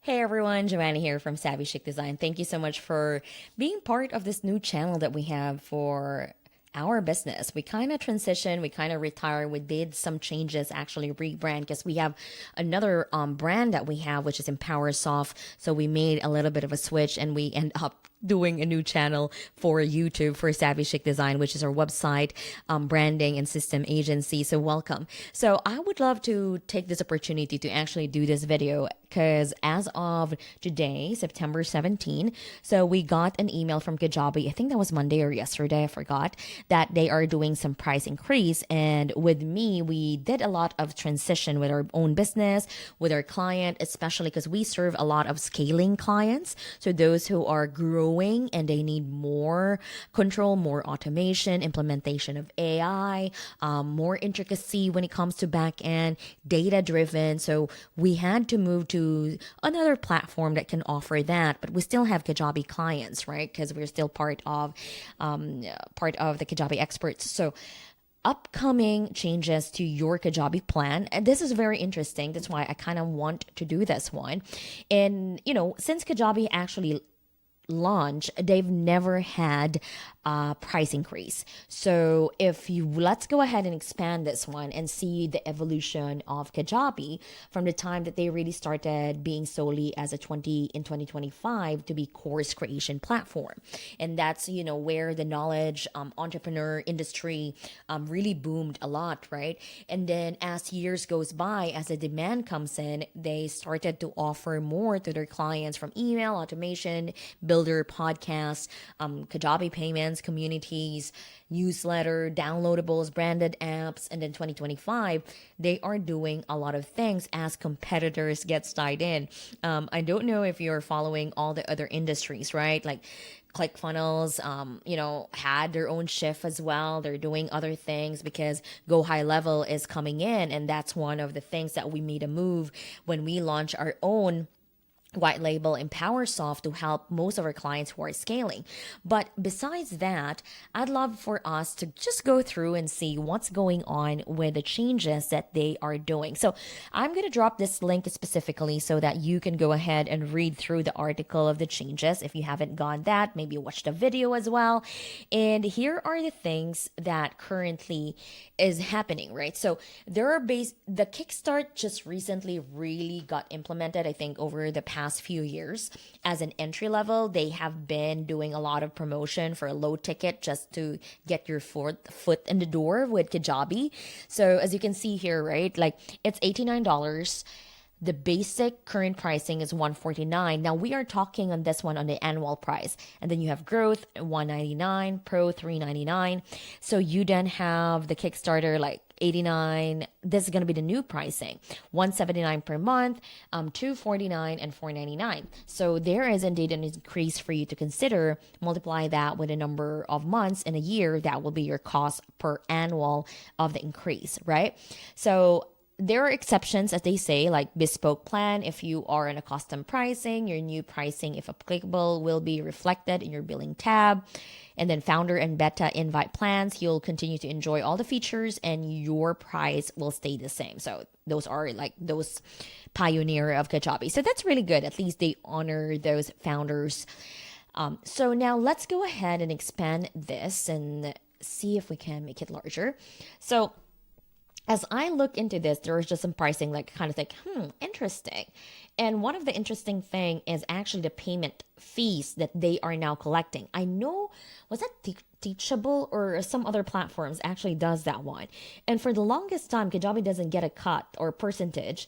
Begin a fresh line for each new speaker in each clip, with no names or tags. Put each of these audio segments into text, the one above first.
Hey everyone, Joanna here from Savvy Chic Design. Thank you so much for being part of this new channel that we have for our business. We kind of transitioned, we kind of retired, we did some changes, actually rebrand because we have another brand that we have, which is Empower Soft. So we made a little bit of a switch and we end up doing a new channel for YouTube for Savvy Chic Design, which is our website, branding and system agency. So welcome. So I would love to take this opportunity to actually do this video because as of today, September 17, so we got an email from Kajabi. I think that was Monday or yesterday, I forgot, that they are doing some price increase. And with me, we did a lot of transition with our own business, with our client, especially because we serve a lot of scaling clients. So those who are growing and they need more control, more automation, implementation of AI, more intricacy when it comes to back end, data driven. So we had to move to another platform that can offer that, but we still have Kajabi clients, right? Because we're still part of the Kajabi experts. So upcoming changes to your Kajabi plan. And this is very interesting. That's why I kind of want to do this one. And, since Kajabi actually launch, they've never had a price increase. So if you let's go ahead and expand this one and see the evolution of Kajabi from the time that they really started being solely as a 2025 to be course creation platform. And that's, where the knowledge entrepreneur industry really boomed a lot, right? And then as years goes by, as the demand comes in, they started to offer more to their clients from email, automation, builder, podcasts, Kajabi payments, communities, newsletter, downloadables, branded apps. And then 2025, they are doing a lot of things as competitors get tied in. I don't know if you're following all the other industries, right? Like ClickFunnels, had their own shift as well. They're doing other things because Go High Level is coming in. And that's one of the things that we made a move when we launched our own white label Empower Soft to help most of our clients who are scaling. But besides that, I'd love for us to just go through and see what's going on with the changes that they are doing. So I'm going to drop this link specifically so that you can go ahead and read through the article of the changes. If you haven't gone that, maybe watch the video as well. And here are the things that currently is happening, right? So the Kickstart just recently really got implemented, I think, over the past few years as an entry level. They have been doing a lot of promotion for a low ticket just to get your foot in the door with Kajabi. So as you can see here, right, like it's $89. The basic current pricing is $149. Now we are talking on this one on the annual price. And then you have growth $199, pro $399. So you then have the Kickstarter like $89. This is going to be the new pricing. $179 per month, $249 and $499. So there is indeed an increase for you to consider. Multiply that with a number of months in a year, that will be your cost per annual of the increase, right? So there are exceptions, as they say, like bespoke plan. If you are in a custom pricing, your new pricing, if applicable, will be reflected in your billing tab. And then founder and beta invite plans, you'll continue to enjoy all the features and your price will stay the same. So those are like those pioneer of Kajabi. So that's really good. At least they honor those founders. So now let's go ahead and expand this and see if we can make it larger. So as I look into this, there was just some pricing, like kind of like, interesting. And one of the interesting thing is actually the payment fees that they are now collecting. I know, was that Teachable or some other platforms actually does that one. And for the longest time, Kajabi doesn't get a cut or percentage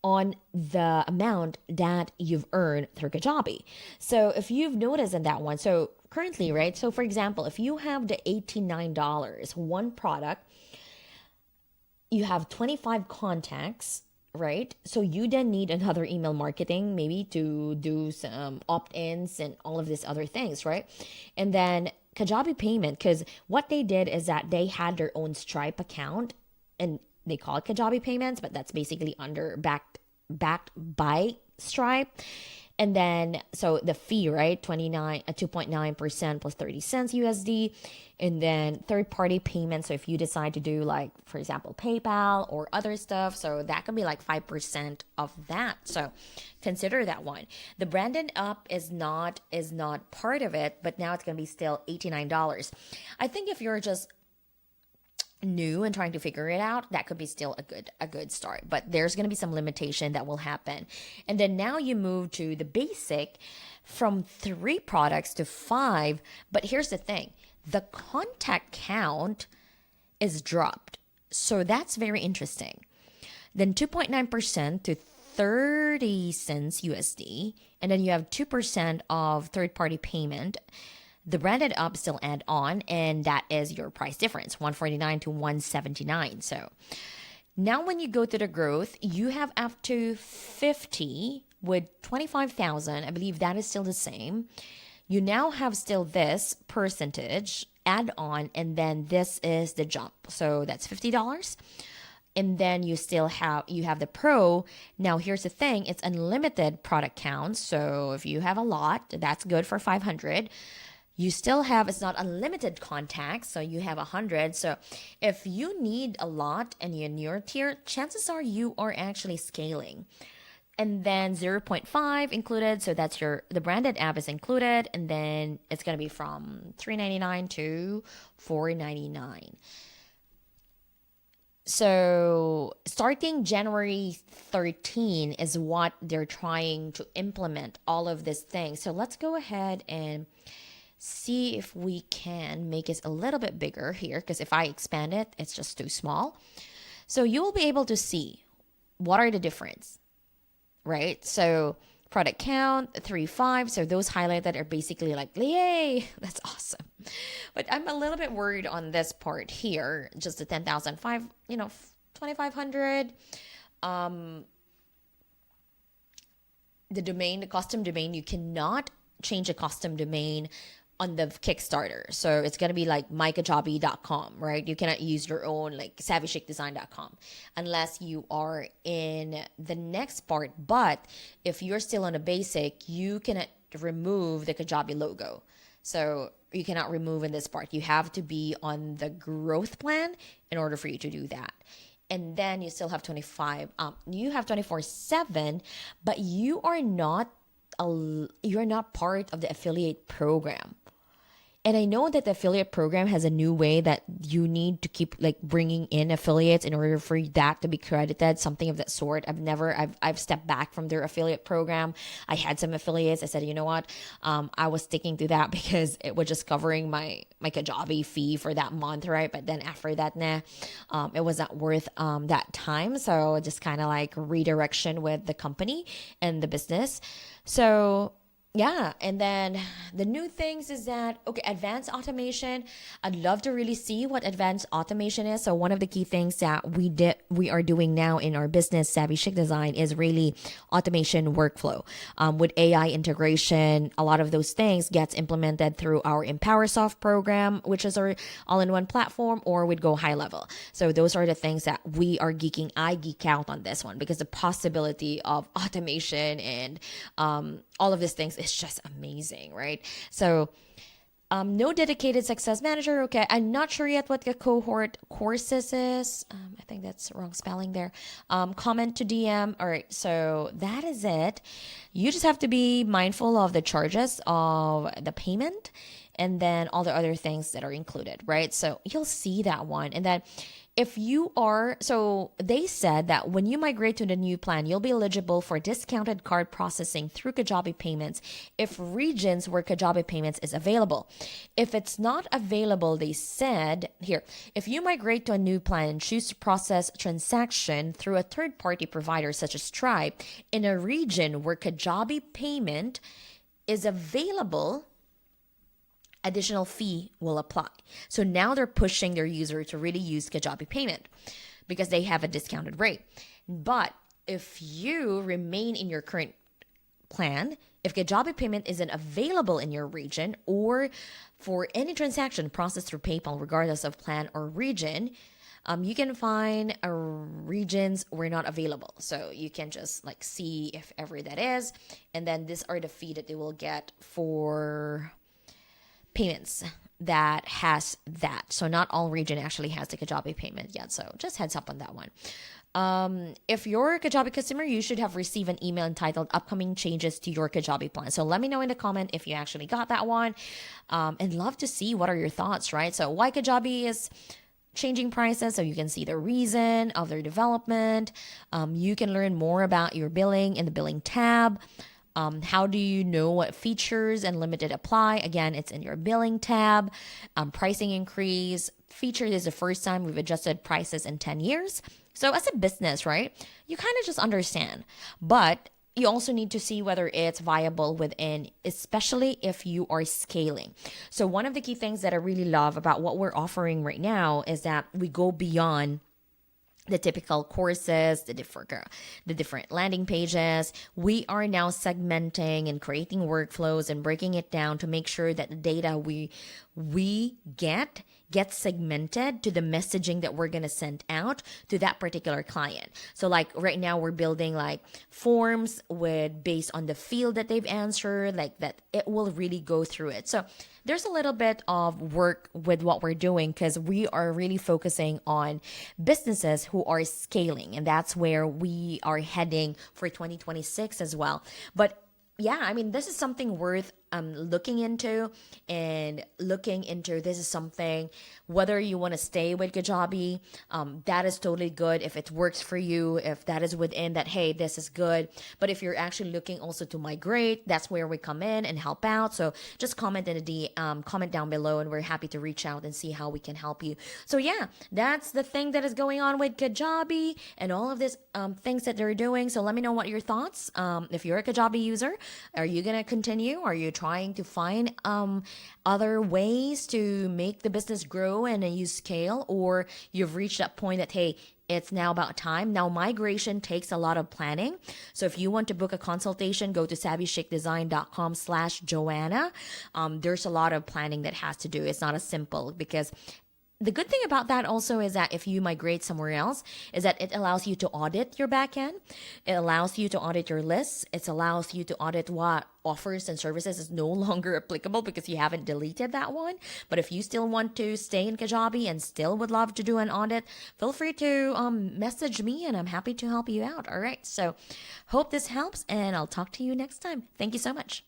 on the amount that you've earned through Kajabi. So if you've noticed in that one, so currently, right? So for example, if you have the $89, one product, you have 25 contacts, right? So you then need another email marketing, maybe to do some opt-ins and all of these other things, right? And then Kajabi payment, because what they did is that they had their own Stripe account and they call it Kajabi payments, but that's basically backed by Stripe. And then, so the fee, right? 2.9% plus 30 cents USD. And then third party payment. So if you decide to do like, for example, PayPal or other stuff, so that could be like 5% of that. So consider that one. The branded up is not part of it, but now it's going to be still $89. I think if you're just new and trying to figure it out, that could be still a good start, but there's going to be some limitation that will happen. And then now you move to the basic from 3 products to 5. But here's the thing, the contact count is dropped, so that's very interesting. Then 2.9% to 30 cents USD, and then you have 2% of third party payment. The branded up still add on, and that is your price difference, 149 to 179. So now when you go to the growth, you have up to 50 with 25,000. I believe that is still the same. You now have still this percentage add on, and then this is the jump. So that's $50. And then you have the pro. Now here's the thing, it's unlimited product counts. So if you have a lot, that's good for 500. You still have, it's not unlimited contacts, so you have 100. So if you need a lot and you're in your tier, chances are you are actually scaling. And then 0.5 included, so that's the branded app is included, and then it's going to be from $3.99 to $4.99. So starting January 13 is what they're trying to implement all of these things. So let's go ahead and see if we can make it a little bit bigger here, because if I expand it, it's just too small. So you will be able to see what are the difference, right? So product count, 3.5. So those highlighted are basically like, yay, that's awesome. But I'm a little bit worried on this part here, just the 10,005, 2,500. The domain, the custom domain, you cannot change a custom domain on the Kickstarter. So it's going to be like mykajabi.com, right? You cannot use your own like savvychicdesign.com unless you are in the next part. But if you're still on a basic, you cannot remove the Kajabi logo. So you cannot remove in this part. You have to be on the growth plan in order for you to do that. And then you still have 24/7, but you're not part of the affiliate program. And I know that the affiliate program has a new way that you need to keep like bringing in affiliates in order for that to be credited, something of that sort. I've stepped back from their affiliate program. I had some affiliates. I said, you know what? I was sticking to that because it was just covering my Kajabi fee for that month, right? But then after that, it was not worth that time. So just kind of like redirection with the company and the business. So yeah, and then the new things is that, okay, advanced automation. I'd love to really see what advanced automation is. So one of the key things that we are doing now in our business, Savvy Chic Design, is really automation workflow. With AI integration, a lot of those things gets implemented through our EmpowerSoft program, which is our all-in-one platform, or we'd go high level. So those are the things that I geek out on this one, because the possibility of automation and all of these things is just amazing, right? So no dedicated success manager. Okay, I'm not sure yet what the cohort courses is. I think that's wrong spelling there. Comment to DM. All right, so that is it. You just have to be mindful of the charges of the payment and then all the other things that are included, right? So you'll see that one. And then so they said that when you migrate to the new plan, you'll be eligible for discounted card processing through Kajabi Payments if regions where Kajabi Payments is available. If it's not available, they said here, if you migrate to a new plan and choose to process transaction through a third-party provider such as Stripe in a region where Kajabi Payment is available, additional fee will apply. So now they're pushing their user to really use Kajabi Payment because they have a discounted rate. But if you remain in your current plan, if Kajabi Payment isn't available in your region, or for any transaction processed through PayPal, regardless of plan or region, You can find regions were not available. So you can just like see if ever that is. And then these are the fee that they will get for payments that has that. So not all region actually has the Kajabi payment yet. So just heads up on that one. If you're a Kajabi customer, you should have received an email entitled upcoming changes to your Kajabi plan. So let me know in the comment if you actually got that one. And love to see what are your thoughts, right? So why Kajabi is changing prices, so you can see the reason of their development. You can learn more about your billing in the billing tab. How do you know what features and limited apply? Again, it's in your billing tab. Pricing increase. Featured is the first time we've adjusted prices in 10 years. So as a business, right, you kind of just understand. But you also need to see whether it's viable within, especially if you are scaling. So one of the key things that I really love about what we're offering right now is that we go beyond the typical courses, the different landing pages. We are now segmenting and creating workflows and breaking it down to make sure that the data we gets segmented to the messaging that we're going to send out to that particular client. So like right now we're building like forms with based on the field that they've answered, like that it will really go through it. So there's a little bit of work with what we're doing because we are really focusing on businesses who are scaling, and that's where we are heading for 2026 as well. But yeah, I mean, this is something worth looking into this is something, whether you want to stay with Kajabi, that is totally good. If it works for you, if that is within that, hey, this is good. But if you're actually looking also to migrate, that's where we come in and help out. So just comment in the comment down below, and we're happy to reach out and see how we can help you. So yeah, that's the thing that is going on with Kajabi and all of this things that they're doing. So let me know what your thoughts. If you're a Kajabi user, are you gonna continue? Are you trying to find other ways to make the business grow and you scale, or you've reached that point that, hey, it's now about time. Now, migration takes a lot of planning. So if you want to book a consultation, go to savvychickdesign.com/Joanna. There's a lot of planning that has to do. It's not as simple, because the good thing about that also is that if you migrate somewhere else, is that it allows you to audit your backend. It allows you to audit your lists. It allows you to audit what offers and services is no longer applicable because you haven't deleted that one. But if you still want to stay in Kajabi and still would love to do an audit, feel free to message me and I'm happy to help you out. All right. So hope this helps, and I'll talk to you next time. Thank you so much.